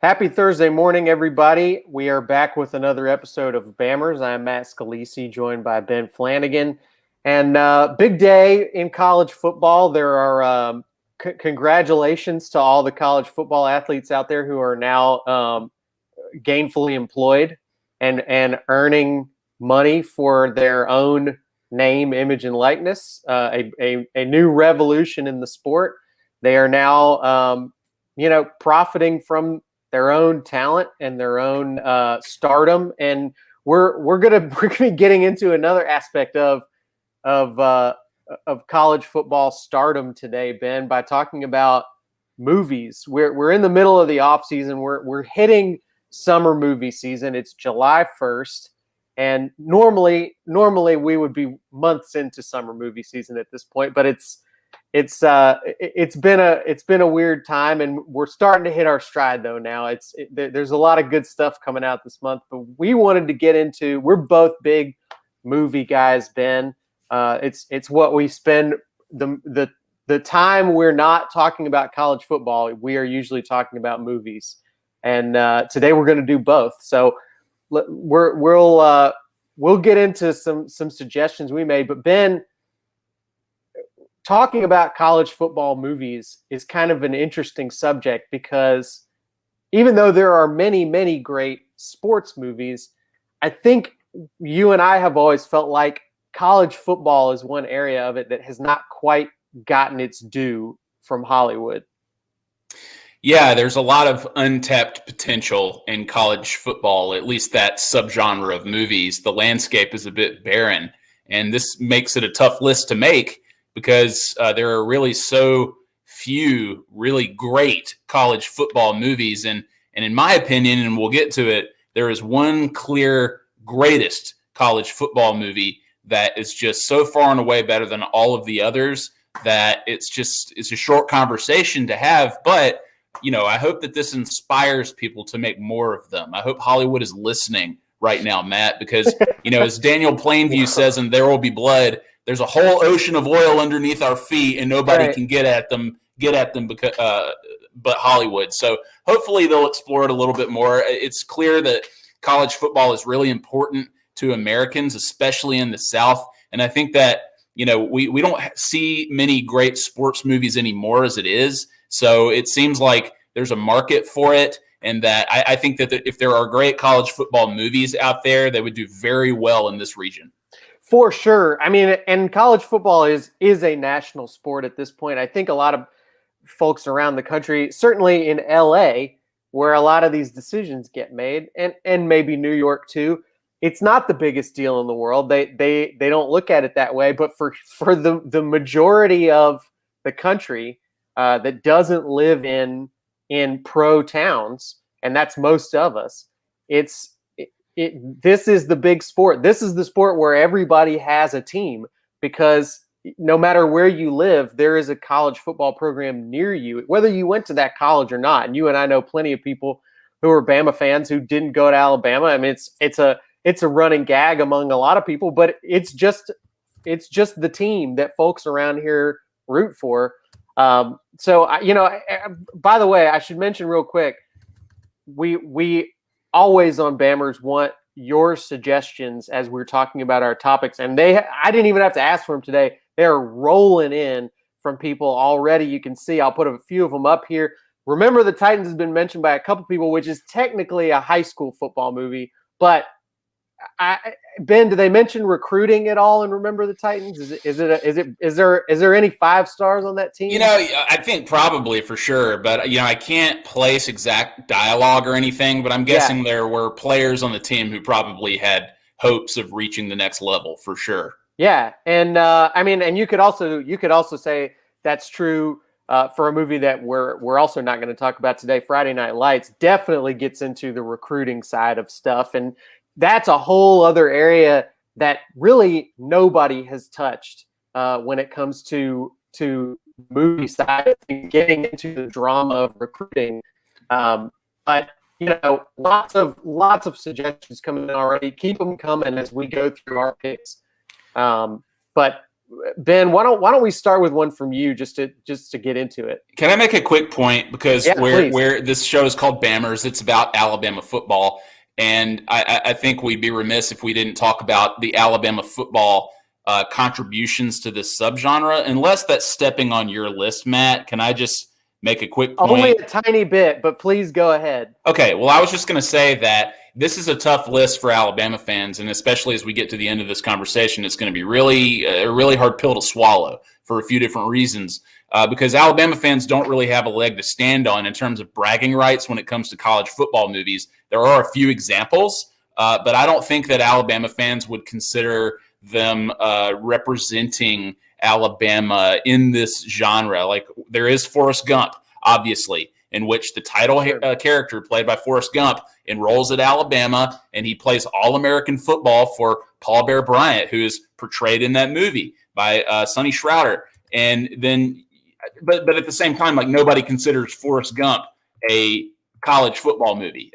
Happy Thursday morning, everybody. We are back with another episode of Bammers. I am Matt Scalisi, joined by Ben Flanagan. And big day in college football. There are congratulations to all the college football athletes out there who are now gainfully employed and earning money for their own name, image, and likeness. A new revolution in the sport. They are now, profiting from their own talent and their own stardom, and we're gonna be getting into another aspect of college football stardom today, Ben, by talking about movies. We're in the middle of the off season. We're hitting summer movie season. It's July 1st, and normally we would be months into summer movie season at this point, but it's been a weird time, and we're starting to hit our stride though now. There's a lot of good stuff coming out this month, but we wanted to get into. We're both big movie guys, Ben. It's what we spend the time we're not talking about college football. We are usually talking about movies, and today we're going to do both. So we'll get into some suggestions we made, but Ben, talking about college football movies is kind of an interesting subject because even though there are many, many great sports movies, I think you and I have always felt like college football is one area of it that has not quite gotten its due from Hollywood. Yeah, there's a lot of untapped potential in college football, at least that subgenre of movies. The landscape is a bit barren, and this makes it a tough list to make because there are really so few really great college football movies. And in my opinion, and we'll get to it, there is one clear greatest college football movie that is just so far and away better than all of the others that it's a short conversation to have. But, I hope that this inspires people to make more of them. I hope Hollywood is listening right now, Matt, because, as Daniel Plainview says in There Will Be Blood, there's a whole ocean of oil underneath our feet, and nobody can get at them because, but Hollywood. So hopefully they'll explore it a little bit more. It's clear that college football is really important to Americans, especially in the South. And I think that, we don't see many great sports movies anymore as it is. So it seems like there's a market for it. And that I think that if there are great college football movies out there, they would do very well in this region. For sure. I mean, and college football is a national sport at this point. I think a lot of folks around the country, certainly in LA, where a lot of these decisions get made, and maybe New York too, it's not the biggest deal in the world. They don't look at it that way. But for the majority of the country that doesn't live in pro towns, and that's most of us, this is the big sport. This is the sport where everybody has a team, because no matter where you live, there is a college football program near you, whether you went to that college or not. And you and I know plenty of people who are Bama fans who didn't go to Alabama. I mean, it's a running gag among a lot of people, but it's just the team that folks around here root for. So by the way, I should mention real quick, we always on Bammers want your suggestions as we're talking about our topics. And I didn't even have to ask for them today. They're rolling in from people already. You can see, I'll put a few of them up here. Remember the Titans has been mentioned by a couple people, which is technically a high school football movie. But Ben, do they mention recruiting at all in Remember the Titans? Is there any 5 stars on that team? I think probably for sure, but I can't place exact dialogue or anything, but I'm guessing there were players on the team who probably had hopes of reaching the next level for sure. Yeah, and and you could also say that's true for a movie that we're also not going to talk about today. Friday Night Lights definitely gets into the recruiting side of stuff, and that's a whole other area that really nobody has touched when it comes to movie side and getting into the drama of recruiting. But lots of suggestions coming in already. Keep them coming as we go through our picks. But Ben, why don't we start with one from you just to get into it? Can I make a quick point? Because Yeah, please. where this show is called Bammers, it's about Alabama football. And I think we'd be remiss if we didn't talk about the Alabama football contributions to this subgenre. Unless that's stepping on your list, Matt, can I just make a quick point? Only a tiny bit, but please go ahead. Okay, well, I was just going to say that this is a tough list for Alabama fans, and especially as we get to the end of this conversation, it's going to be really a really hard pill to swallow for a few different reasons. Because Alabama fans don't really have a leg to stand on in terms of bragging rights when it comes to college football movies. There are a few examples, but I don't think that Alabama fans would consider them representing Alabama in this genre. Like, there is Forrest Gump, obviously, in which the title character played by Forrest Gump enrolls at Alabama, and he plays All-American football for Paul Bear Bryant, who is portrayed in that movie by Sonny Schroeder. And then, but at the same time, like, nobody considers Forrest Gump a college football movie,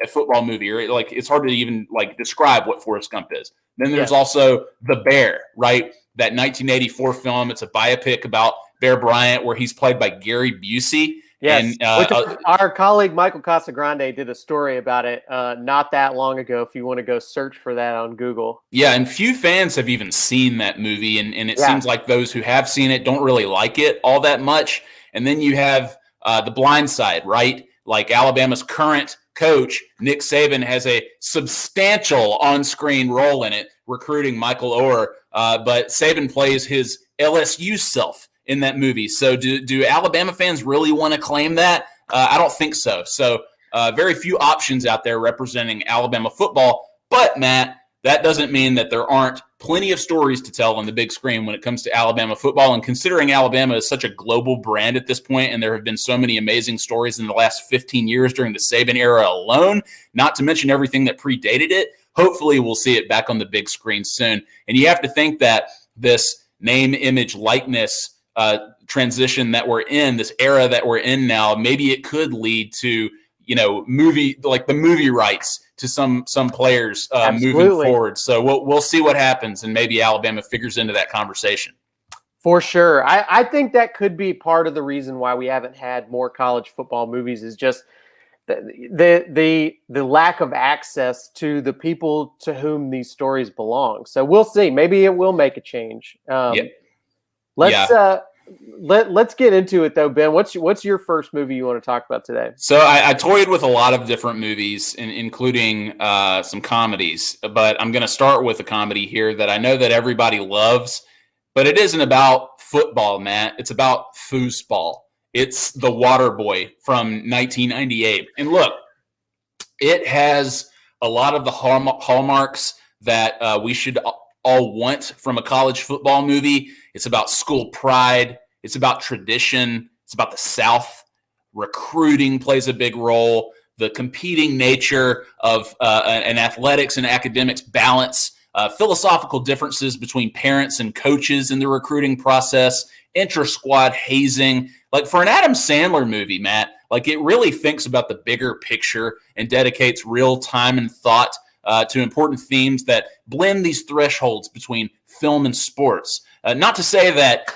or like, it's hard to even like describe what Forrest Gump is. Then there's also The Bear, right? That 1984 film. It's a biopic about Bear Bryant where he's played by Gary Busey. Yes, and, our colleague Michael Casagrande did a story about it not that long ago, if you want to go search for that on Google. Yeah, and few fans have even seen that movie, and it seems like those who have seen it don't really like it all that much. And then you have The Blind Side, right? Like, Alabama's current coach, Nick Saban, has a substantial on-screen role in it, recruiting Michael Orr, but Saban plays his LSU self in that movie. So do Alabama fans really want to claim that? I don't think so. So very few options out there representing Alabama football. But, Matt, that doesn't mean that there aren't plenty of stories to tell on the big screen when it comes to Alabama football. And considering Alabama is such a global brand at this point, and there have been so many amazing stories in the last 15 years during the Saban era alone, not to mention everything that predated it, hopefully we'll see it back on the big screen soon. And you have to think that this name, image, likeness transition that we're in, this era that we're in now, maybe it could lead to, the movie rights to some players moving forward. So we'll see what happens, and maybe Alabama figures into that conversation. For sure. I think that could be part of the reason why we haven't had more college football movies, is just the lack of access to the people to whom these stories belong. So we'll see. Maybe it will make a change. Let's get into it though, Ben. What's your first movie you want to talk about today? So I toyed with a lot of different movies, including some comedies, but I'm going to start with a comedy here that I know that everybody loves, but it isn't about football, Matt. It's about foosball. It's The Waterboy from 1998. And look, it has a lot of the hallmarks that we should all want from a college football movie. It's about school pride. It's about tradition. It's about the South. Recruiting plays a big role. The competing nature of an athletics and academics balance. Philosophical differences between parents and coaches in the recruiting process. Inter-squad hazing. Like, for an Adam Sandler movie, Matt, like, it really thinks about the bigger picture and dedicates real time and thought to important themes that blend these thresholds between film and sports. Not to say that,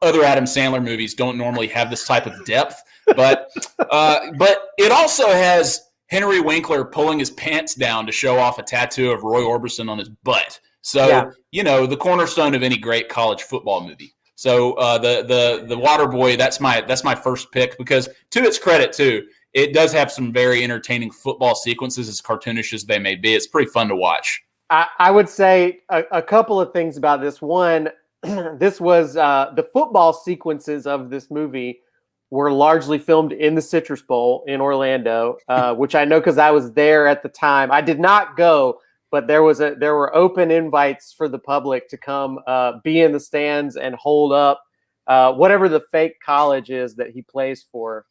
other Adam Sandler movies don't normally have this type of depth, but it also has Henry Winkler pulling his pants down to show off a tattoo of Roy Orbison on his butt. So, the cornerstone of any great college football movie. So the Waterboy, that's my first pick, because to its credit too, it does have some very entertaining football sequences, as cartoonish as they may be. It's pretty fun to watch. I would say a couple of things about this. One, this was the football sequences of this movie were largely filmed in the Citrus Bowl in Orlando, which I know because I was there at the time. I did not go, but there were open invites for the public to come be in the stands and hold up whatever the fake college is that he plays for.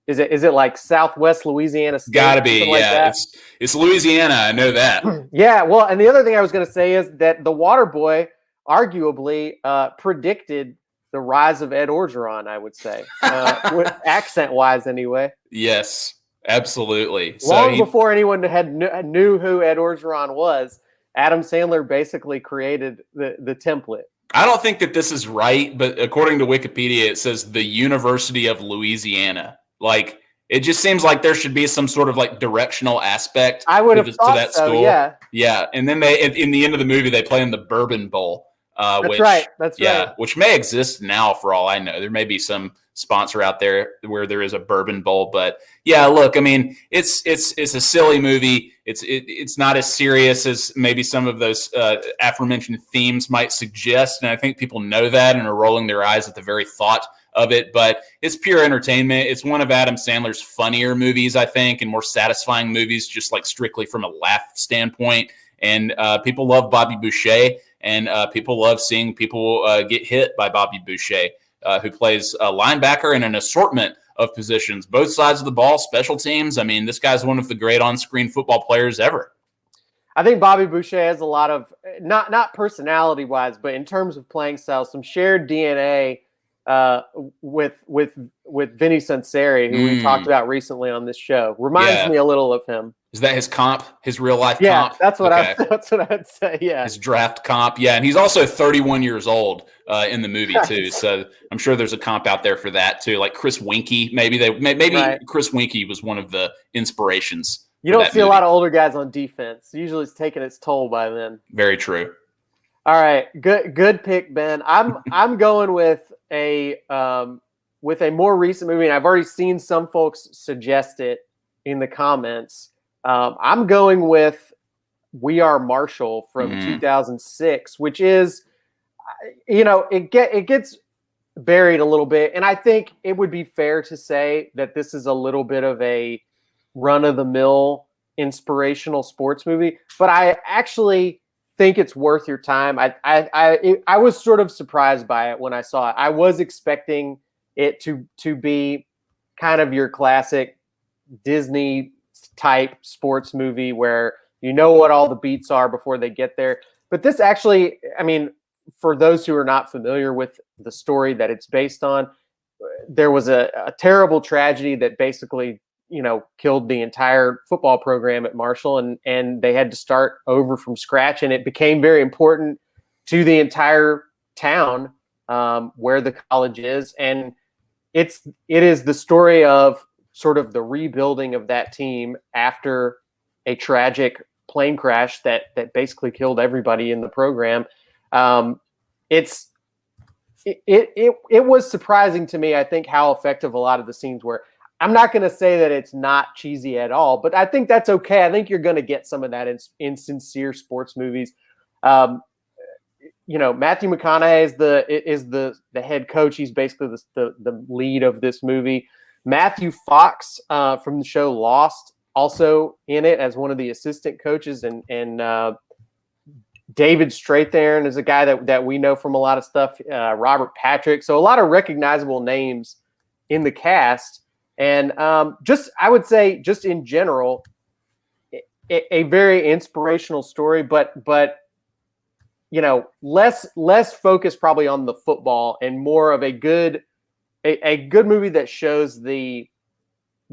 Is it like Southwest Louisiana State? Gotta be, yeah. Like it's Louisiana. I know that. Yeah. Well, and the other thing I was going to say is that the Waterboy arguably predicted the rise of Ed Orgeron, I would say, accent-wise anyway. Yes, absolutely. Long before anyone knew who Ed Orgeron was, Adam Sandler basically created the template. I don't think that this is right, but according to Wikipedia, it says the University of Louisiana. Like, it just seems like there should be some sort of like directional aspect I would to, have to thought that so. school. Yeah, Yeah, and then they in the end of the movie they play in the Bourbon Bowl, that's right. which That's right. yeah, which may exist now for all I know. There may be some sponsor out there where there is a Bourbon Bowl, but yeah, look, I mean, it's a silly movie. It's not as serious as maybe some of those aforementioned themes might suggest, and I think people know that and are rolling their eyes at the very thought of it. But it's pure entertainment. It's one of Adam Sandler's funnier movies, I think, and more satisfying movies, just like strictly from a laugh standpoint. And people love Bobby Boucher, and people love seeing people get hit by Bobby Boucher, who plays a linebacker in an assortment of positions, both sides of the ball, special teams. I mean, this guy's one of the great on-screen football players ever. I think Bobby Boucher has a lot of not personality wise, but in terms of playing style, some shared DNA with Vinny Sunseri, who we talked about recently on this show. Reminds me a little of him. Is that his comp? His real life Yeah, comp? that's what I'd say. Yeah, his draft comp. Yeah, and he's also 31 years old in the movie too. So I'm sure there's a comp out there for that too. Like Chris Winkie, maybe right. Chris Winkie was one of the inspirations. You don't see a lot of older guys on defense. Usually, it's taking its toll by then. Very true. All right, good pick, Ben. I'm going with a more recent movie, and I've already seen some folks suggest it in the comments. I'm going with We Are Marshall from 2006, which is, it gets buried a little bit, and I think it would be fair to say that this is a little bit of a run-of-the-mill inspirational sports movie, but I actually think it's worth your time. I was sort of surprised by it when I saw it. I was expecting it to be kind of your classic Disney type sports movie where you know what all the beats are before they get there. But this actually, I mean, for those who are not familiar with the story that it's based on, there was a terrible tragedy that basically, killed the entire football program at Marshall, and they had to start over from scratch. And it became very important to the entire town where the college is. And it is the story of sort of the rebuilding of that team after a tragic plane crash that basically killed everybody in the program. It was surprising to me, I think, how effective a lot of the scenes were. I'm not going to say that it's not cheesy at all, but I think that's okay. I think you're going to get some of that in sincere sports movies. Matthew McConaughey is the head coach. He's basically the lead of this movie. Matthew Fox from the show Lost also in it as one of the assistant coaches, and David Strathairn is a guy that we know from a lot of stuff. Robert Patrick, so a lot of recognizable names in the cast, and I would say just in general, a very inspirational story, but less focus probably on the football and more of a good movie that shows the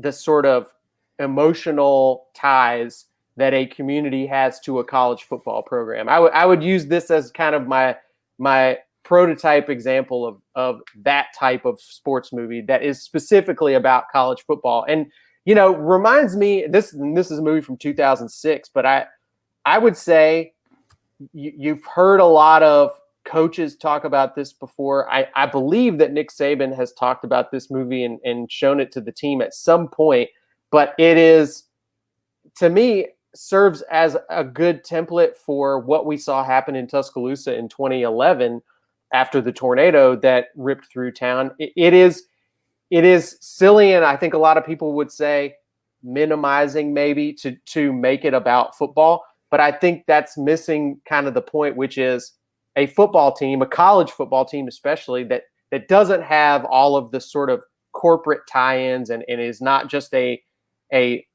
sort of emotional ties that a community has to a college football program. I would use this as kind of my prototype example of that type of sports movie that is specifically about college football. And reminds me, this is a movie from 2006, but I would say you've heard a lot of coaches talk about this before. I believe that Nick Saban has talked about this movie and shown it to the team at some point, but it is, to me, serves as a good template for what we saw happen in Tuscaloosa in 2011 after the tornado that ripped through town. It is silly, and I think a lot of people would say minimizing maybe to make it about football, but I think that's missing kind of the point, which is a football team, a college football team especially, that doesn't have all of the sort of corporate tie-ins and is not just a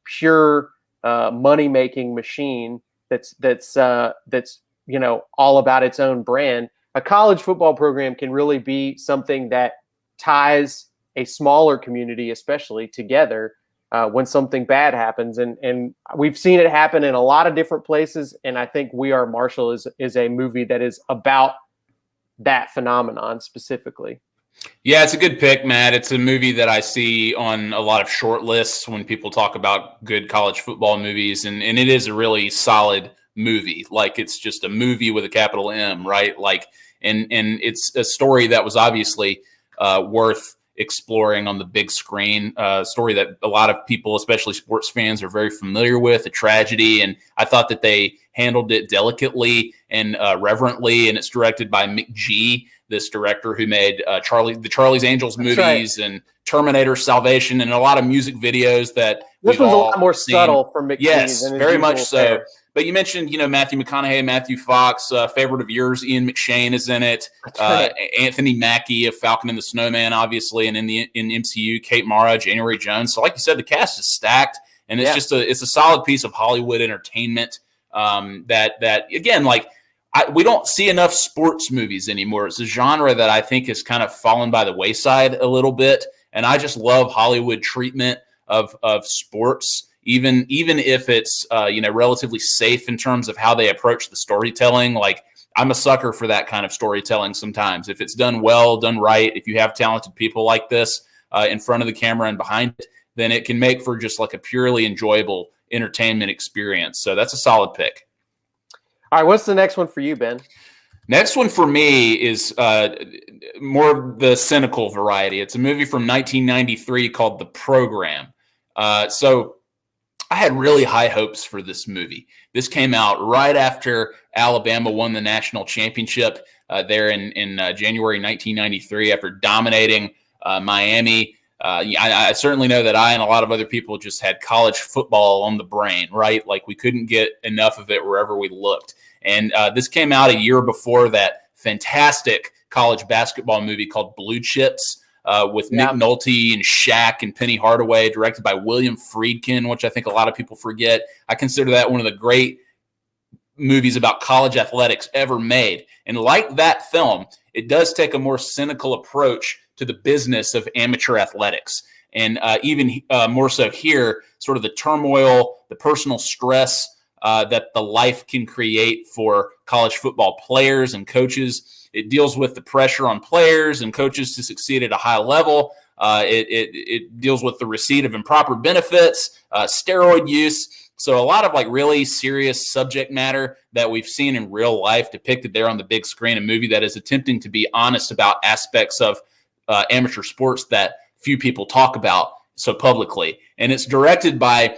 pure money-making machine that's all about its own brand. A college football program can really be something that ties a smaller community especially together when something bad happens. And we've seen it happen in a lot of different places. And I think We Are Marshall is a movie that is about that phenomenon specifically. Yeah, it's a good pick, Matt. It's a movie that I see on a lot of short lists when people talk about good college football movies, and it is a really solid movie. Like, it's just a movie with a capital M, right? Like, and it's a story that was obviously worth exploring on the big screen. A story that a lot of people, especially sports fans, are very familiar with, a tragedy. And I thought that they handled it delicately and reverently. And it's directed by McG, this director who made the Charlie's Angels movies and Terminator Salvation and a lot of music videos that this one's a lot more subtle for McG. Yes, than his very much usual so. fare. But you mentioned, Matthew McConaughey, Matthew Fox, favorite of yours, Ian McShane is in it. Right. Anthony Mackie of Falcon and the Snowman, obviously, and in MCU, Kate Mara, January Jones. So, like you said, the cast is stacked, and it's just a solid piece of Hollywood entertainment. That again, like, we don't see enough sports movies anymore. It's a genre that I think has kind of fallen by the wayside a little bit, and I just love Hollywood treatment of sports. Even if it's relatively safe in terms of how they approach the storytelling. Like, I'm a sucker for that kind of storytelling sometimes. If it's done well, done right, if you have talented people like this in front of the camera and behind it, then it can make for just like a purely enjoyable entertainment experience. So that's a solid pick. All right, what's the next one for you, Ben? Next one for me is more the cynical variety. It's a movie from 1993 called The Program. So I had really high hopes for this movie. This came out right after Alabama won the national championship there in January 1993 after dominating Miami. I certainly know that I and a lot of other people just had college football on the brain, right? Like, we couldn't get enough of it wherever we looked. And this came out a year before that fantastic college basketball movie called Blue Chips. With Nick Nolte and Shaq and Penny Hardaway, directed by William Friedkin, which I think a lot of people forget. I consider that one of the great movies about college athletics ever made. And like that film, it does take a more cynical approach to the business of amateur athletics. And even more so here, sort of the turmoil, the personal stress that the life can create for college football players and coaches. It deals with the pressure on players and coaches to succeed at a high level. It deals with the receipt of improper benefits, steroid use. So a lot of like really serious subject matter that we've seen in real life depicted there on the big screen. A movie that is attempting to be honest about aspects of amateur sports that few people talk about so publicly. And it's directed by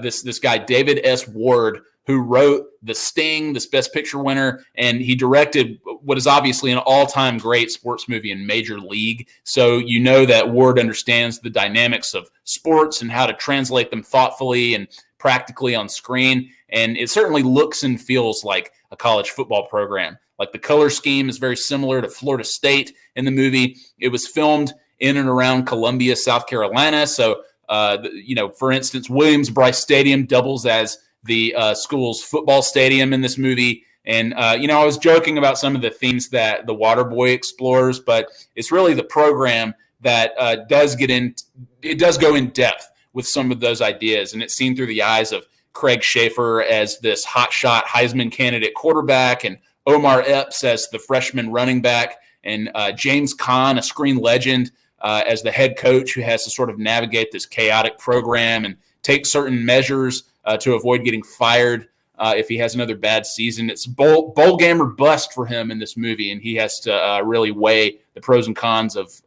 this guy, David S. Ward, who wrote The Sting, this Best Picture winner, and he directed what is obviously an all-time great sports movie in Major League. So you know that Ward understands the dynamics of sports and how to translate them thoughtfully and practically on screen. And it certainly looks and feels like a college football program. Like, the color scheme is very similar to Florida State in the movie. It was filmed in and around Columbia, South Carolina. So, for instance, Williams-Brice Stadium doubles as the school's football stadium in this movie. And, I was joking about some of the themes that the Waterboy explores, but it's really the program that does go in depth with some of those ideas. And it's seen through the eyes of Craig Schaefer as this hotshot Heisman candidate quarterback, and Omar Epps as the freshman running back, and James Caan, a screen legend, as the head coach who has to sort of navigate this chaotic program and take certain measures to avoid getting fired if he has another bad season. It's bowl game or bust for him in this movie, and he has to really weigh the pros and cons of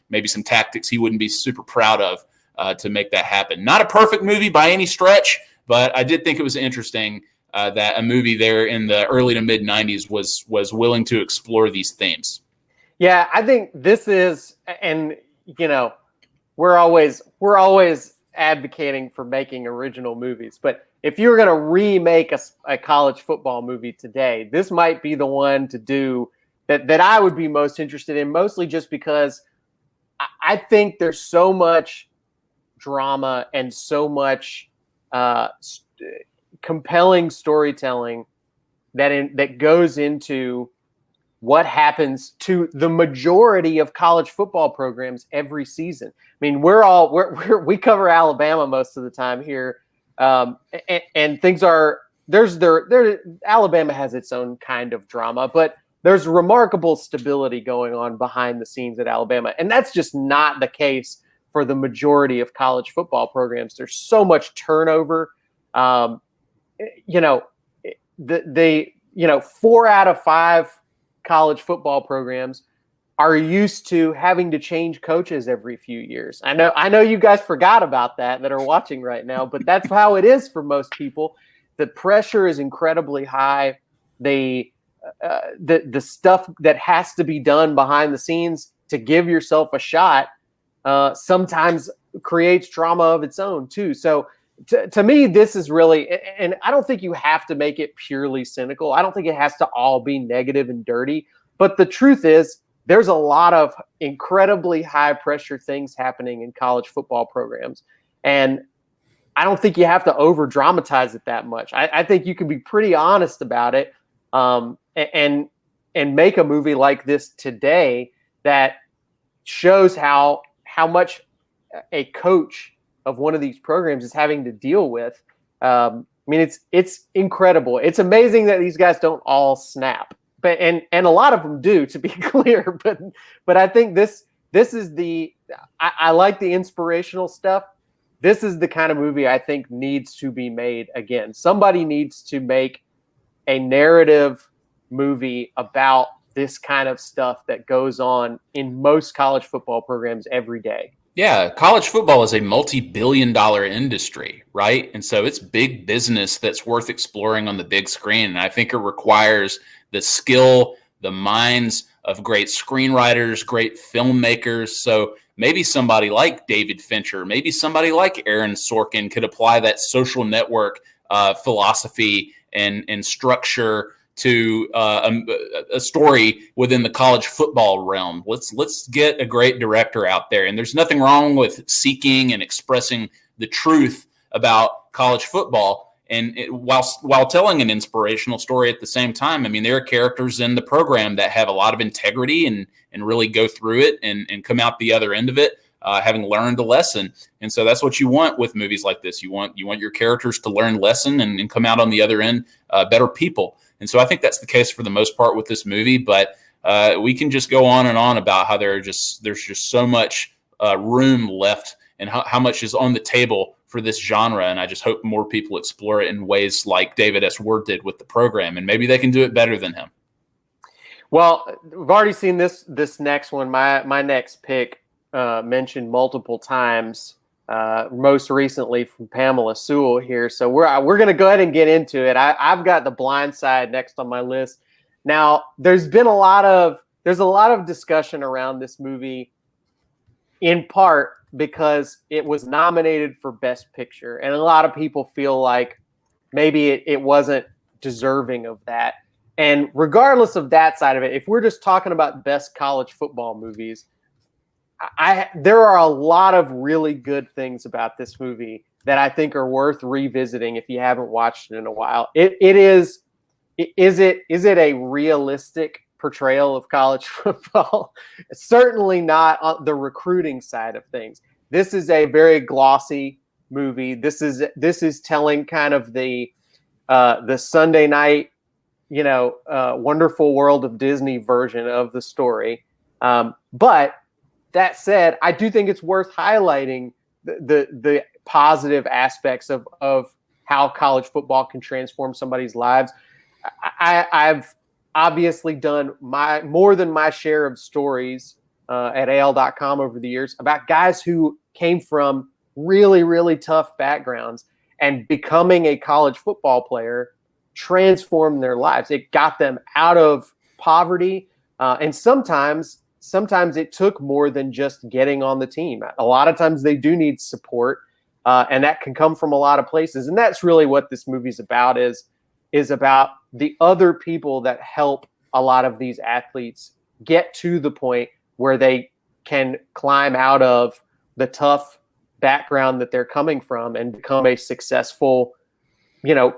maybe some tactics he wouldn't be super proud of to make that happen. Not a perfect movie by any stretch, but I did think it was interesting that a movie there in the early to mid 90s was willing to explore these themes. Yeah, I think this is, and we're always advocating for making original movies, but if you were going to remake a college football movie today, this might be the one to do that I would be most interested in, mostly just because I think there's so much drama and so much compelling storytelling that goes into what happens to the majority of college football programs every season. I mean, we cover Alabama most of the time here, and things are Alabama has its own kind of drama, but there's remarkable stability going on behind the scenes at Alabama. And that's just not the case for the majority of college football programs. There's so much turnover. Um, you know, the 4 out of 5 college football programs are used to having to change coaches every few years. I know you guys forgot about that are watching right now, but that's how it is for most people. The pressure is incredibly high. The stuff that has to be done behind the scenes to give yourself a shot sometimes creates drama of its own too. So to me, this is really, and I don't think you have to make it purely cynical. I don't think it has to all be negative and dirty. But the truth is, there's a lot of incredibly high pressure things happening in college football programs. And I don't think you have to over dramatize it that much. I think you can be pretty honest about it and make a movie like this today that shows how much a coach of one of these programs is having to deal with. I mean, it's incredible. It's amazing that these guys don't all snap. But and a lot of them do, to be clear. But I think this is I like the inspirational stuff. This is the kind of movie I think needs to be made again. Somebody needs to make a narrative movie about this kind of stuff that goes on in most college football programs every day. Yeah, college football is a multi-billion-dollar industry, right? And so it's big business that's worth exploring on the big screen. And I think it requires the skill, the minds of great screenwriters, great filmmakers. So maybe somebody like David Fincher, maybe somebody like Aaron Sorkin could apply that social network philosophy and structure to a story within the college football realm. Let's get a great director out there. And there's nothing wrong with seeking and expressing the truth about college football. And while telling an inspirational story at the same time. I mean, there are characters in the program that have a lot of integrity and really go through it and come out the other end of it, having learned a lesson. And so that's what you want with movies like this. You want your characters to learn lesson and come out on the other end better people. And so I think that's the case for the most part with this movie. But we can just go on and on about how there's just so much room left and how much is on the table for this genre. And I just hope more people explore it in ways like David S. Ward did with the program. And maybe they can do it better than him. Well, we've already seen this next one. My next pick mentioned multiple times, most recently from Pamela Sewell here. So we're going to go ahead and get into it. I've got The Blind Side next on my list. Now, there's a lot of discussion around this movie, in part because it was nominated for Best Picture, and a lot of people feel like maybe it wasn't deserving of that. And regardless of that side of it, if we're just talking about best college football movies, there are a lot of really good things about this movie that I think are worth revisiting if you haven't watched it in a while. Is it a realistic portrayal of college football? Certainly not on the recruiting side of things. This is a very glossy movie. This is telling kind of the Sunday night, Wonderful World of Disney version of the story. But that said, I do think it's worth highlighting the positive aspects of how college football can transform somebody's lives. I've obviously done more than my share of stories at AL.com over the years about guys who came from really, really tough backgrounds and becoming a college football player transformed their lives. It got them out of poverty. And sometimes it took more than just getting on the team. A lot of times they do need support, and that can come from a lot of places. And that's really what this movie's about, is about the other people that help a lot of these athletes get to the point where they can climb out of the tough background that they're coming from and become a successful,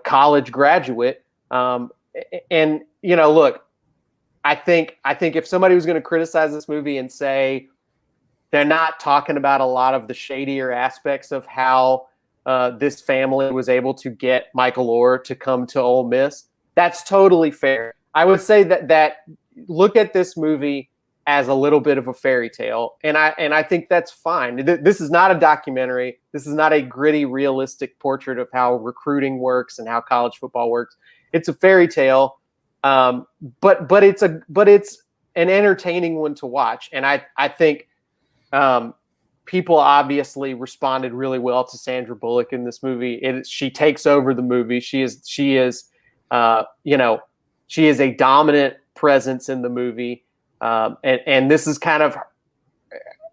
college graduate. And look, I think if somebody was going to criticize this movie and say they're not talking about a lot of the shadier aspects of how this family was able to get Michael Orr to come to Ole Miss, that's totally fair. I would say that look at this movie as a little bit of a fairy tale, and I think that's fine. This is not a documentary. This is not a gritty, realistic portrait of how recruiting works and how college football works. It's a fairy tale, but it's an entertaining one to watch, and I think people obviously responded really well to Sandra Bullock in this movie. She takes over the movie. She is she is a dominant presence in the movie. And this is kind of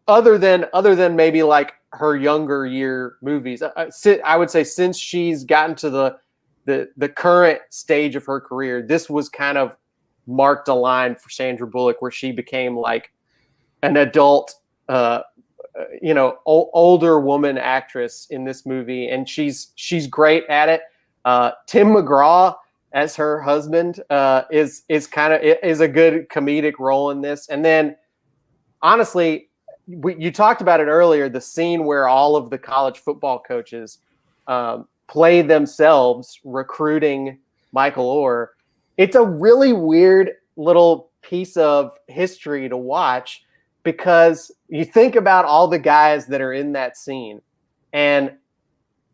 other than maybe like her younger year movies. I would say since she's gotten to the current stage of her career, this was kind of marked a line for Sandra Bullock where she became like an adult, older woman actress in this movie, and she's great at it. Tim McGraw as her husband is a good comedic role in this. And then honestly, you talked about it earlier, the scene where all of the college football coaches play themselves recruiting Michael Orr. It's a really weird little piece of history to watch, because you think about all the guys that are in that scene and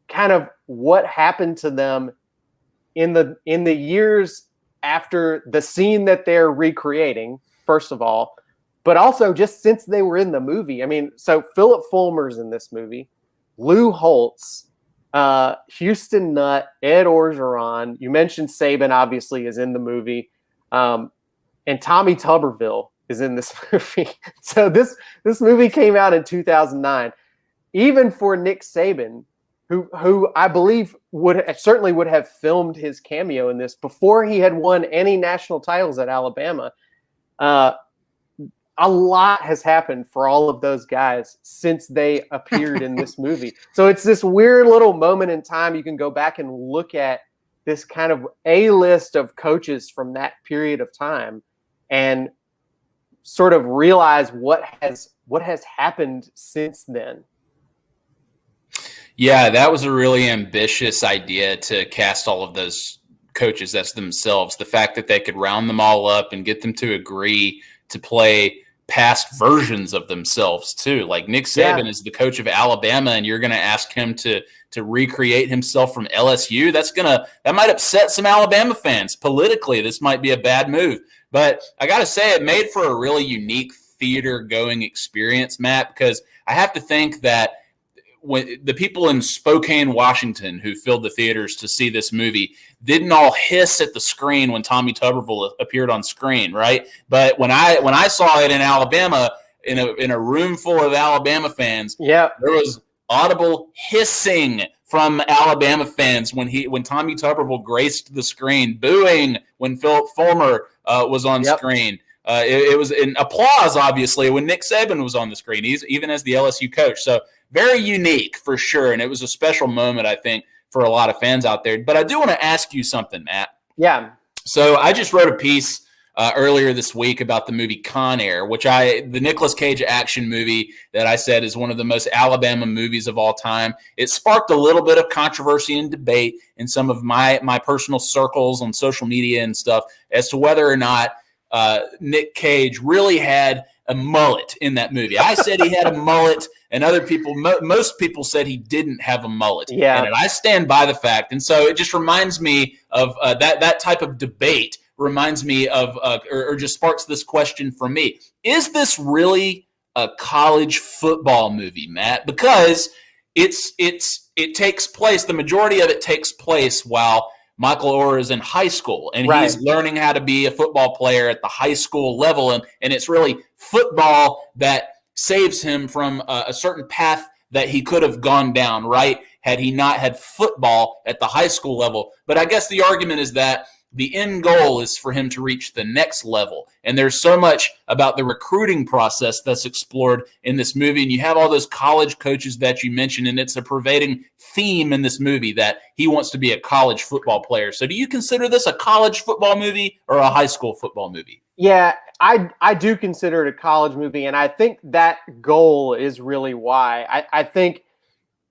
kind of what happened to them in the years after the scene that they're recreating, first of all, but also just since they were in the movie. I mean, so Philip Fulmer's in this movie, Lou Holtz, Houston Nutt, Ed Orgeron. You mentioned Saban obviously is in the movie, and Tommy Tuberville is in this movie. So this movie came out in 2009. Even for Nick Saban, who I believe would have filmed his cameo in this before he had won any national titles at Alabama. A lot has happened for all of those guys since they appeared in this movie. So it's this weird little moment in time. You can go back and look at this kind of A-list of coaches from that period of time and sort of realize what has happened since then. Yeah, that was a really ambitious idea to cast all of those coaches as themselves. The fact that they could round them all up and get them to agree to play past versions of themselves too. Like Nick Saban is the coach of Alabama, and you're going to ask him to recreate himself from LSU. That might upset some Alabama fans. Politically, this might be a bad move. But I got to say, it made for a really unique theater-going experience, Matt, because I have to think that when the people in Spokane, Washington, who filled the theaters to see this movie, didn't all hiss at the screen when Tommy Tuberville appeared on screen, right? But when I saw it in Alabama, in a room full of Alabama fans, there was audible hissing from Alabama fans when Tommy Tuberville graced the screen, booing when Philip Fulmer was on screen. It was an applause, obviously, when Nick Saban was on the screen, even as the LSU coach. So very unique for sure, and it was a special moment, I think, for a lot of fans out there. But I do want to ask you something, Matt. Yeah. So I just wrote a piece earlier this week about the movie Con Air, the Nicolas Cage action movie that I said is one of the most Alabama movies of all time. It sparked a little bit of controversy and debate in some of my personal circles on social media and stuff as to whether or not Nick Cage really had a mullet in that movie. I said he had a mullet, and other people, most people said he didn't have a mullet. Yeah. And I stand by the fact. And so it just reminds me of that type of debate reminds me of, or just sparks this question for me. Is this really a college football movie, Matt? Because it takes place, the majority of it takes place while Michael Orr is in high school, and he's learning how to be a football player at the high school level, and it's really football that saves him from a certain path that he could have gone down, right, had he not had football at the high school level. But I guess the argument is that the end goal is for him to reach the next level. And there's so much about the recruiting process that's explored in this movie. And you have all those college coaches that you mentioned, and it's a pervading theme in this movie that he wants to be a college football player. So do you consider this a college football movie or a high school football movie? Yeah, I do consider it a college movie. And I think that goal is really why. I think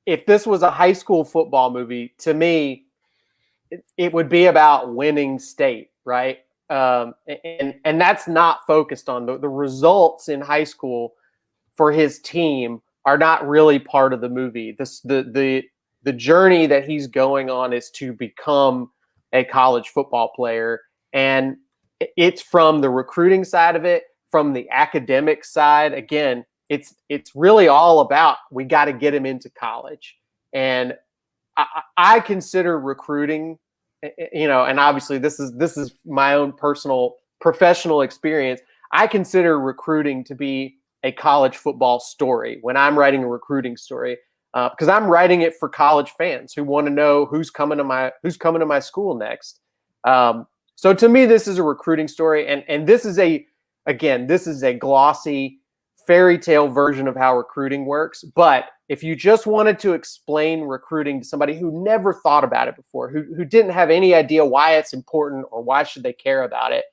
if this was a high school football movie, to me, it would be about winning state, right? and that's not focused on the results in high school for his team are not really part of the movie. The journey that he's going on is to become a college football player, and it's from the recruiting side of it, from the academic side. Again, it's really all about, we got to get him into college. And I consider recruiting, and obviously this is my own personal professional experience. I consider recruiting to be a college football story when I'm writing a recruiting story, because I'm writing it for college fans who want to know who's coming to my school next. So to me, this is a recruiting story, and this is a glossy fairy tale version of how recruiting works. But if you just wanted to explain recruiting to somebody who never thought about it before, who didn't have any idea why it's important or why should they care about it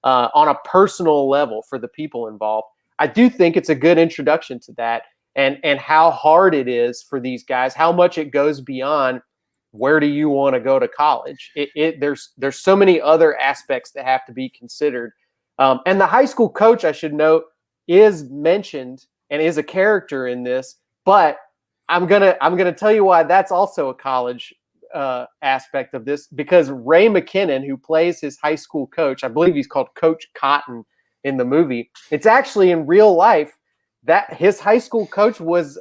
on a personal level for the people involved, I do think it's a good introduction to that, and how hard it is for these guys, how much it goes beyond where do you want to go to college. There's so many other aspects that have to be considered. And the high school coach, I should note, is mentioned and is a character in this, but I'm gonna tell you why that's also a college aspect of this, because Ray McKinnon, who plays his high school coach, I believe he's called Coach Cotton in the movie. It's actually in real life that his high school coach was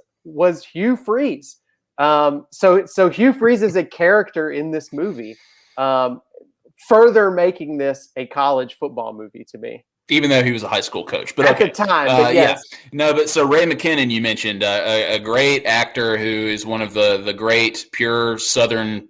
Hugh Freeze. So Hugh Freeze is a character in this movie, further making this a college football movie to me. Even though he was a high school coach, but at the time, but yes. Yeah. No, but so Ray McKinnon, you mentioned, a great actor who is one of the great pure Southern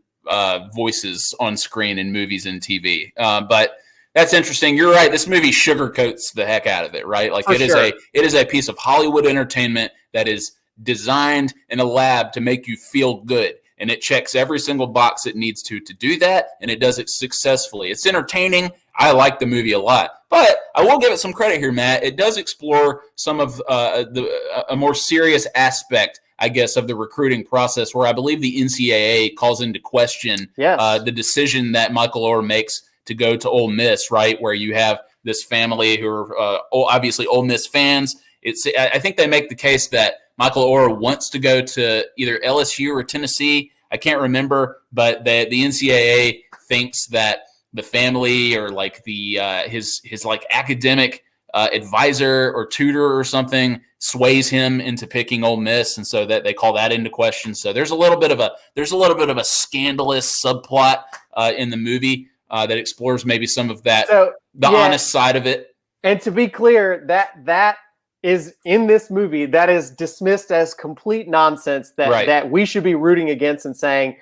voices on screen in movies and TV. But that's interesting. You're right. This movie sugarcoats the heck out of it, right? Like it is a piece of Hollywood entertainment that is designed in a lab to make you feel good. And it checks every single box it needs to do that, and it does it successfully. It's entertaining. I like the movie a lot. But I will give it some credit here, Matt. It does explore some of a more serious aspect, I guess, of the recruiting process, where I believe the NCAA calls into question the decision that Michael Oher makes to go to Ole Miss, right, where you have this family who are obviously Ole Miss fans. I think they make the case that Michael Oher wants to go to either LSU or Tennessee. I can't remember, but the NCAA thinks that the family or like his like academic advisor or tutor or something sways him into picking Ole Miss, and so that they call that into question. So there's a little bit of a scandalous subplot in the movie that explores maybe some of that, honest side of it. And to be clear, that is in this movie, that is dismissed as complete nonsense that we should be rooting against and saying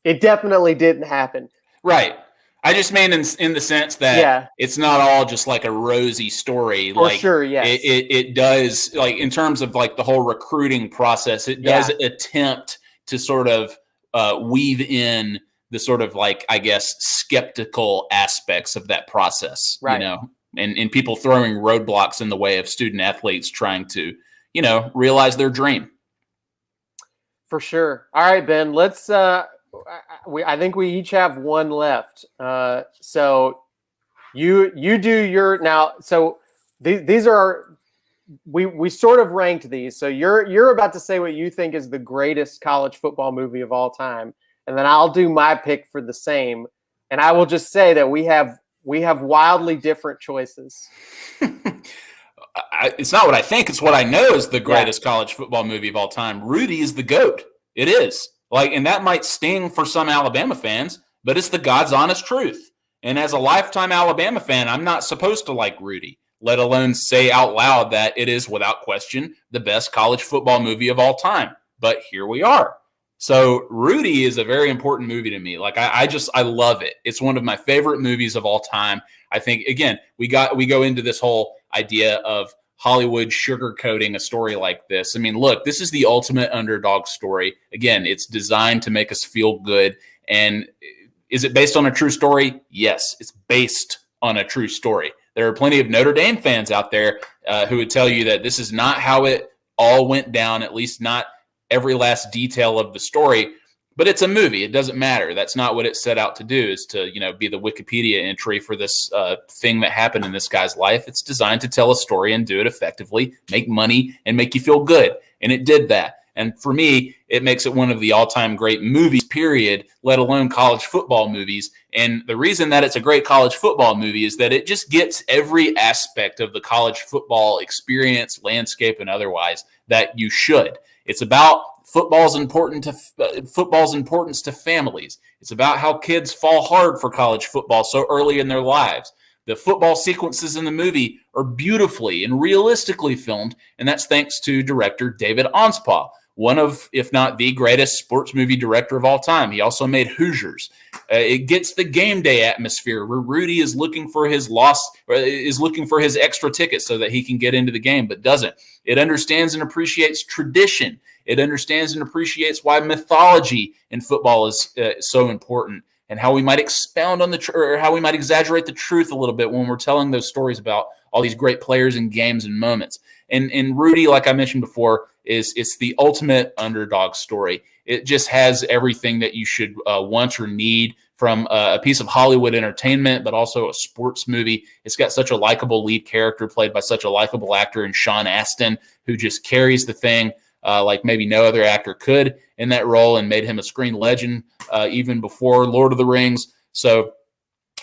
it definitely didn't happen. Right. I just mean in the sense that it's not all just like a rosy story. For sure, yes. It does, like, in terms of like the whole recruiting process, it does attempt to sort of weave in the sort of like, I guess, skeptical aspects of that process, right. You know, and people throwing roadblocks in the way of student athletes trying to, you know, realize their dream. For sure. All right, Ben, let's I think we each have one left. So you do your now. So these are we sort of ranked these. So you're about to say what you think is the greatest college football movie of all time, and then I'll do my pick for the same. And I will just say that we have wildly different choices. It's not what I think; it's what I know is the greatest college football movie of all time. Rudy is the GOAT. It is. Like, and that might sting for some Alabama fans, but it's the God's honest truth. And as a lifetime Alabama fan, I'm not supposed to like Rudy, let alone say out loud that it is, without question, the best college football movie of all time. But here we are. So Rudy is a very important movie to me. Like, I love it. It's one of my favorite movies of all time. I think, again, we go into this whole idea of Hollywood sugarcoating a story like this. I mean, look, this is the ultimate underdog story. Again, it's designed to make us feel good. And is it based on a true story? Yes, it's based on a true story. There are plenty of Notre Dame fans out there who would tell you that this is not how it all went down, at least not every last detail of the story. But it's a movie. It doesn't matter. That's not what it set out to do, is to, be the Wikipedia entry for this thing that happened in this guy's life. It's designed to tell a story and do it effectively, make money, and make you feel good. And it did that. And for me, it makes it one of the all-time great movies, period, let alone college football movies. And the reason that it's a great college football movie is that it just gets every aspect of the college football experience, landscape, and otherwise that you should. It's about football's importance to families. It's about how kids fall hard for college football so early in their lives. The football sequences in the movie are beautifully and realistically filmed, and that's thanks to director David Onspaw, one of, if not the greatest sports movie director of all time. He also made Hoosiers. It gets the game day atmosphere where Rudy is looking for his extra ticket so that he can get into the game, but doesn't. It understands and appreciates tradition. It understands and appreciates why mythology in football is so important, and how we might expound on or how we might exaggerate the truth a little bit when we're telling those stories about all these great players and games and moments. And Rudy, like I mentioned before, it's the ultimate underdog story. It just has everything that you should want or need from a piece of Hollywood entertainment, but also a sports movie. It's got such a likable lead character played by such a likable actor in Sean Astin, who just carries the thing like maybe no other actor could in that role, and made him a screen legend even before Lord of the Rings. So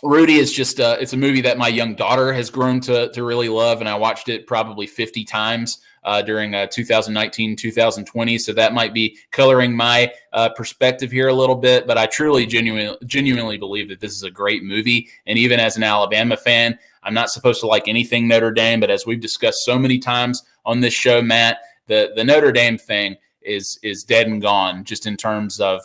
Rudy is just it's a movie that my young daughter has grown to really love, and I watched it probably 50 times during 2019, 2020. So that might be coloring my perspective here a little bit, but I truly, genuinely believe that this is a great movie. And even as an Alabama fan, I'm not supposed to like anything Notre Dame, but as we've discussed so many times on this show, Matt, the Notre Dame thing is dead and gone, just in terms of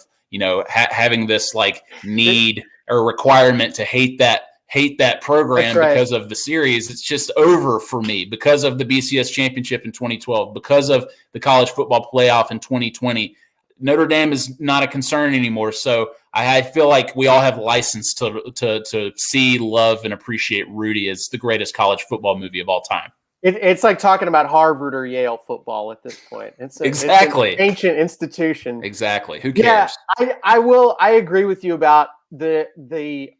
having this like need or requirement to hate that program because of the series. It's just over for me because of the BCS championship in 2012, because of the college football playoff in 2020. Notre Dame is not a concern anymore. So I feel like we all have license to see, love, and appreciate Rudy as the greatest college football movie of all time. It's like talking about Harvard or Yale football at this point. Exactly. It's an ancient institution. Exactly. Who cares? Yeah, I agree with you about the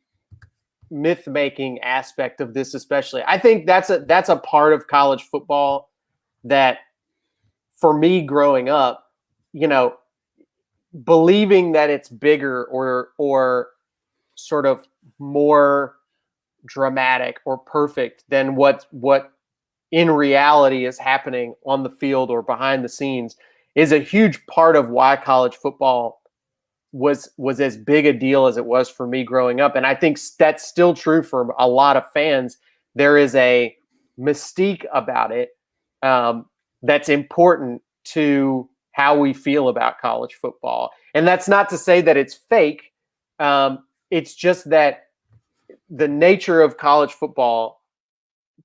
myth making aspect of this, especially. I think that's a part of college football that, for me growing up, believing that it's bigger or sort of more dramatic or perfect than what in reality is happening on the field or behind the scenes is a huge part of why college football was as big a deal as it was for me growing up. And I think that's still true for a lot of fans. There is a mystique about it that's important to how we feel about college football. And that's not to say that it's fake. It's just that the nature of college football,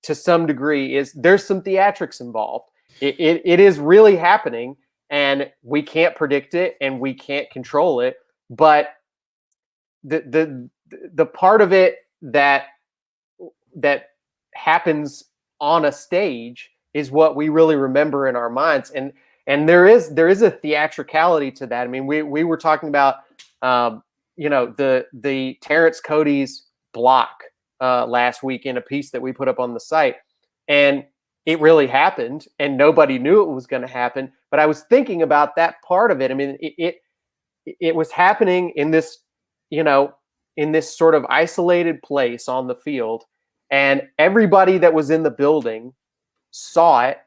to some degree, is there's some theatrics involved. It is really happening, and we can't predict it and we can't control it. But the part of it that happens on a stage is what we really remember in our minds. And there is a theatricality to that. I mean, we were talking about the Terrence Cody's block last week in a piece that we put up on the site, and it really happened, and nobody knew it was going to happen. But I was thinking about that part of it. I mean, it was happening in this, in this sort of isolated place on the field, and everybody that was in the building saw it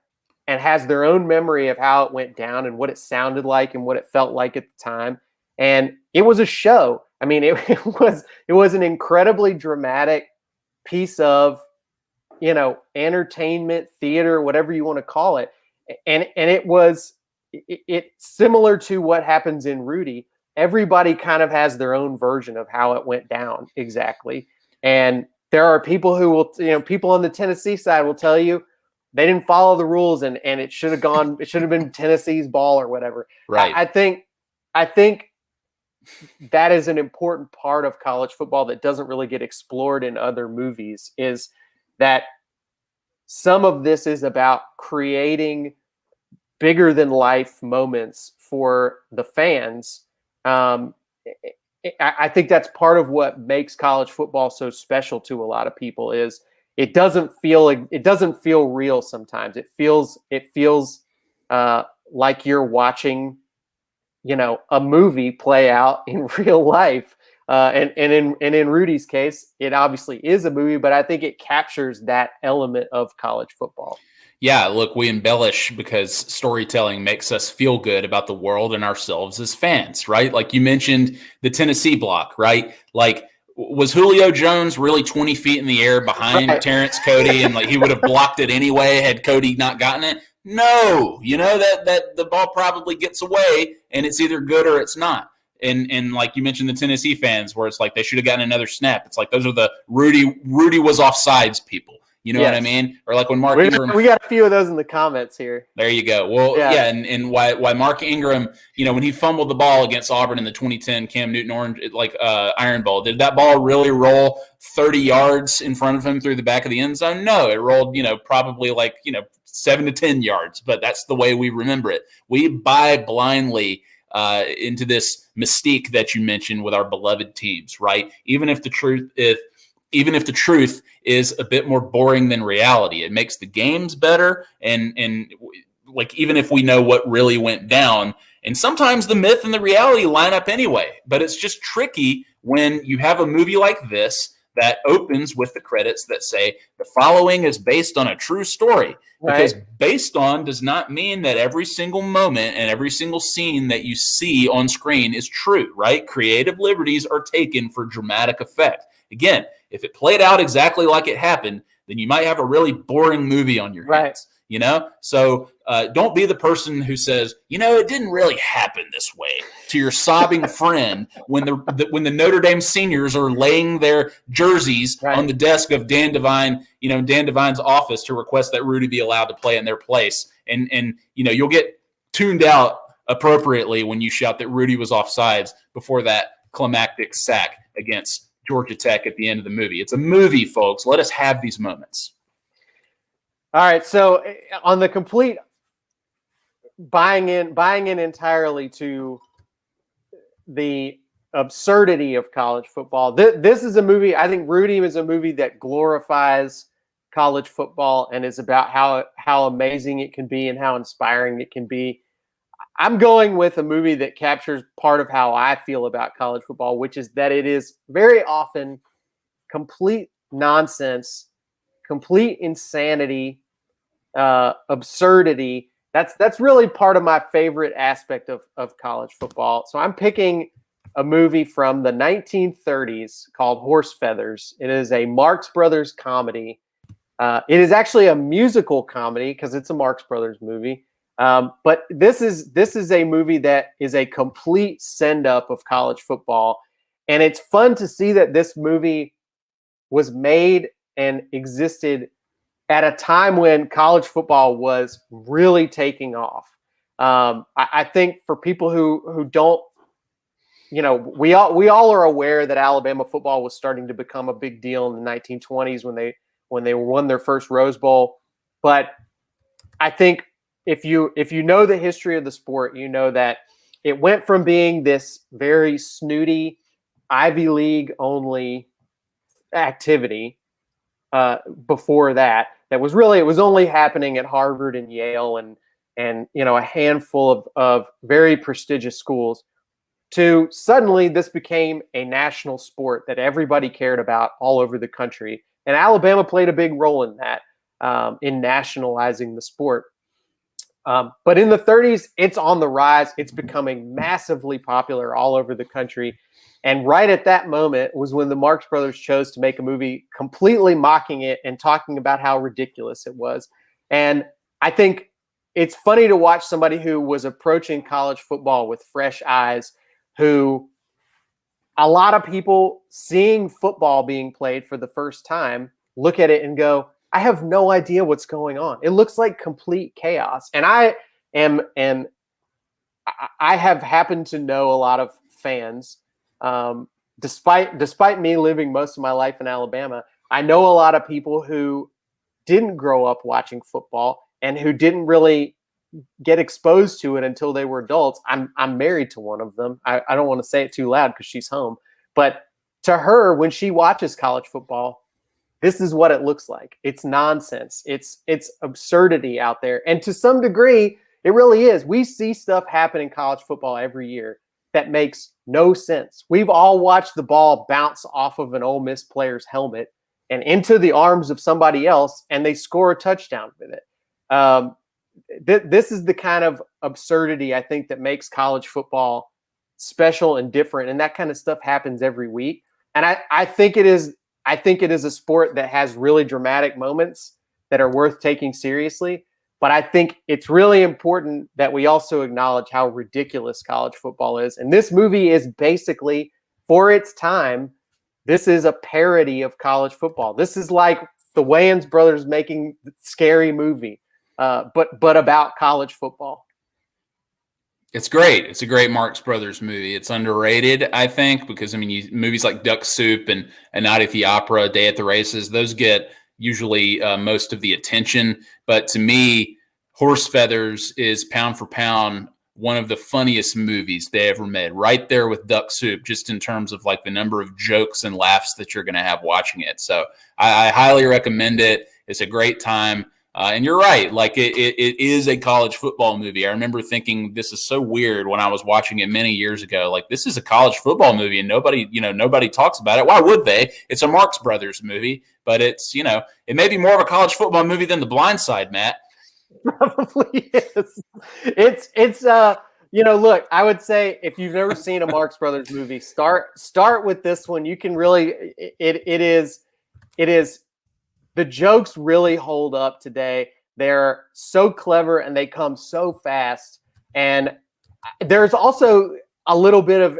and has their own memory of how it went down and what it sounded like and what it felt like at the time. And it was a show. I mean, it was an incredibly dramatic piece of, entertainment, theater, whatever you want to call it. And it similar to what happens in Rudy. Everybody kind of has their own version of how it went down exactly. And there are people who will, people on the Tennessee side will tell you they didn't follow the rules and it should have been Tennessee's ball or whatever. Right. I think that is an important part of college football that doesn't really get explored in other movies, is that some of this is about creating bigger than life moments for the fans Um, I think that's part of what makes college football so special to a lot of people is it doesn't feel real sometimes. It feels like you're watching, a movie play out in real life. And in Rudy's case, it obviously is a movie, but I think it captures that element of college football. Yeah, look, we embellish because storytelling makes us feel good about the world and ourselves as fans, right? Like you mentioned the Tennessee block, right? Like, was Julio Jones really 20 feet in the air behind Right. Terrence Cody and like he would have blocked it anyway had Cody not gotten it? No, that the ball probably gets away and it's either good or it's not. And like you mentioned the Tennessee fans where it's like they should have gotten another snap. It's like those are the Rudy was offsides people. You know what I Yes. mean? Or like when Mark We Ingram. we got a few of those in the comments here. There you go. Well, Yeah. yeah, and why Mark Ingram, when he fumbled the ball against Auburn in the 2010 Cam Newton Orange Iron Bowl, did that ball really roll 30 yards in front of him through the back of the end zone? No, it rolled, probably 7 to 10 yards, but that's the way we remember it. We buy blindly into this mystique that you mentioned with our beloved teams, right? Even if the truth is a bit more boring than reality, it makes the games better. And like, even if we know what really went down, and sometimes the myth and the reality line up anyway, but it's just tricky when you have a movie like this that opens with the credits that say the following is based on a true story. Because Right. based on does not mean that every single moment and every single scene that you see on screen is true, right? Creative liberties are taken for dramatic effect. Again, if it played out exactly like it happened, then you might have a really boring movie on your hands. Right. So don't be the person who says, it didn't really happen this way to your sobbing friend when the Notre Dame seniors are laying their jerseys Right. on the desk of Dan Devine, Dan Devine's office to request that Rudy be allowed to play in their place. And you'll get tuned out appropriately when you shout that Rudy was offsides before that climactic sack against Georgia Tech at the end of the movie. It's a movie, folks. Let us have these moments. All right. So on the complete buying in entirely to the absurdity of college football. This is a movie. I think Rudy is a movie that glorifies college football and is about how amazing it can be and how inspiring it can be. I'm going with a movie that captures part of how I feel about college football, which is that it is very often complete nonsense, complete insanity, absurdity. That's really part of my favorite aspect of college football. So I'm picking a movie from the 1930s called Horsefeathers. It is a Marx Brothers comedy. It is actually a musical comedy because it's a Marx Brothers movie. But this is a movie that is a complete send up of college football. And it's fun to see that this movie was made and existed at a time when college football was really taking off. I think for people who don't, we all are aware that Alabama football was starting to become a big deal in the 1920s when they won their first Rose Bowl. But I think if you know the history of the sport, you know that it went from being this very snooty Ivy League only activity before that was really, it was only happening at Harvard and Yale and a handful of very prestigious schools, to suddenly this became a national sport that everybody cared about all over the country. And Alabama played a big role in that, in nationalizing the sport. But in the 30s, it's on the rise. It's becoming massively popular all over the country. And right at that moment was when the Marx Brothers chose to make a movie completely mocking it and talking about how ridiculous it was. And I think it's funny to watch somebody who was approaching college football with fresh eyes, who a lot of people seeing football being played for the first time look at it and go, I have no idea what's going on. It looks like complete chaos. And I have happened to know a lot of fans. Despite me living most of my life in Alabama, I know a lot of people who didn't grow up watching football and who didn't really get exposed to it until they were adults. I'm married to one of them. I don't want to say it too loud because she's home, but to her, when she watches college football, this is what it looks like. It's nonsense. It's absurdity out there. And to some degree, it really is. We see stuff happen in college football every year that makes no sense. We've all watched the ball bounce off of an Ole Miss player's helmet and into the arms of somebody else, and they score a touchdown with it. This is the kind of absurdity, I think, that makes college football special and different. And that kind of stuff happens every week. And I think it is a sport that has really dramatic moments that are worth taking seriously. But I think it's really important that we also acknowledge how ridiculous college football is. And this movie is basically, for its time, this is a parody of college football. This is like the Wayans brothers making Scary Movie, but about college football. It's great. It's a great Marx Brothers movie. It's underrated, I think, because, I mean, movies like Duck Soup and A Night at the Opera, Day at the Races, those get usually most of the attention. But to me, Horsefeathers is pound for pound one of the funniest movies they ever made, right there with Duck Soup, just in terms of like the number of jokes and laughs that you're going to have watching it. So I highly recommend it. It's a great time. And you're right. Like it is a college football movie. I remember thinking this is so weird when I was watching it many years ago. Like, this is a college football movie and nobody talks about it. Why would they? It's a Marx Brothers movie, but it's, it may be more of a college football movie than The Blind Side, Matt. Probably is. It's look, I would say if you've never seen a Marx Brothers movie, start with this one. You can really, it is the jokes really hold up today. They're so clever and they come so fast. And there's also a little bit of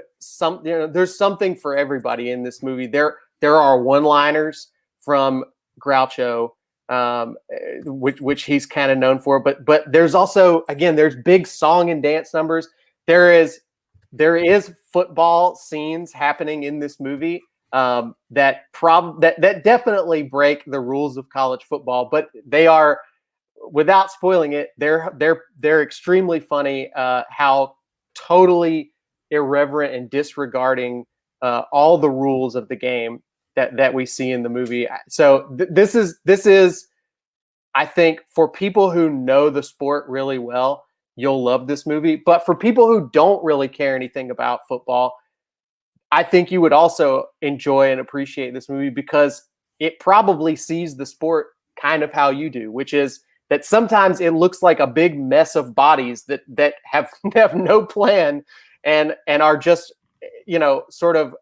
there's something for everybody in this movie. There are one-liners from Groucho, which he's kind of known for, but there's also, again, there's big song and dance numbers. There is football scenes happening in this movie that definitely break the rules of college football, but they are, without spoiling it, they're extremely funny. How totally irreverent and disregarding all the rules of the game that we see in the movie. So this is, I think, for people who know the sport really well, you'll love this movie. But for people who don't really care anything about football, I think you would also enjoy and appreciate this movie because it probably sees the sport kind of how you do, which is that sometimes it looks like a big mess of bodies that have no plan and are just, sort of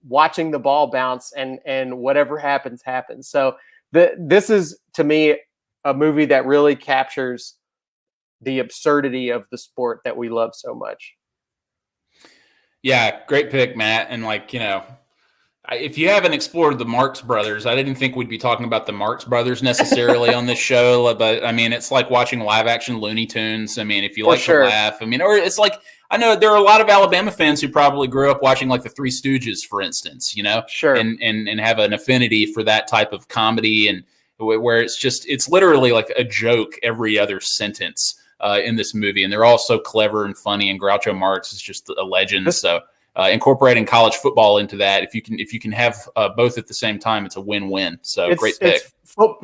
watching the ball bounce and whatever happens. So this is, to me, a movie that really captures the absurdity of the sport that we love so much. Yeah, great pick, Matt. And if you haven't explored the Marx Brothers, I didn't think we'd be talking about the Marx Brothers necessarily on this show, but I mean, it's like watching live action Looney Tunes. I mean, if you like to laugh, I mean, or it's like, I know there are a lot of Alabama fans who probably grew up watching like the Three Stooges, for instance, Sure. and have an affinity for that type of comedy, and where it's literally like a joke every other sentence in this movie. And they're all so clever and funny, and Groucho Marx is just a legend. So incorporating college football into that, if you can have both at the same time, it's a win-win. So great pick.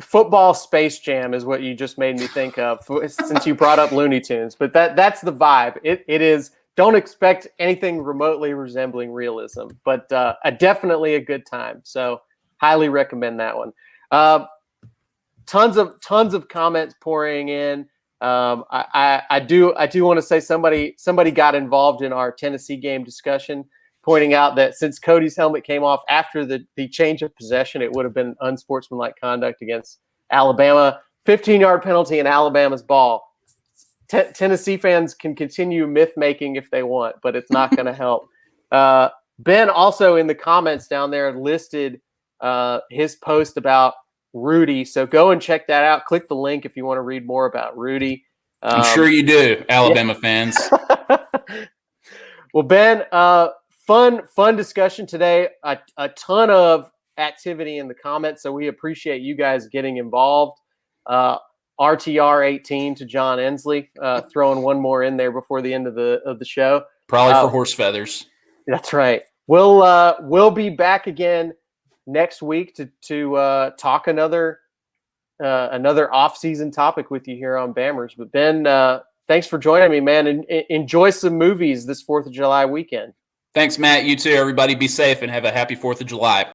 Football Space Jam is what you just made me think of since you brought up Looney Tunes. But that's the vibe. It is. Don't expect anything remotely resembling realism, but definitely a good time. So highly recommend that one. Tons of comments pouring in. I do want to say somebody got involved in our Tennessee game discussion, pointing out that since Cody's helmet came off after the change of possession, it would have been unsportsmanlike conduct against Alabama. 15-yard penalty in Alabama's ball. Tennessee fans can continue myth making if they want, but it's not going to help. Ben also in the comments down there listed his post about Rudy. So go and check that out. Click the link if you want to read more about Rudy. I'm sure you do, Alabama fans. Well, Ben, fun discussion today. A ton of activity in the comments, so we appreciate you guys getting involved. RTR18 to John Ensley. Throwing one more in there before the end of the show. Probably for Horsefeathers. That's right. We'll be back again next week to talk another off-season topic with you here on Bammers. But Ben, thanks for joining me, man, and enjoy some movies this 4th of July weekend. Thanks, Matt. You too. Everybody be safe and have a happy 4th of July.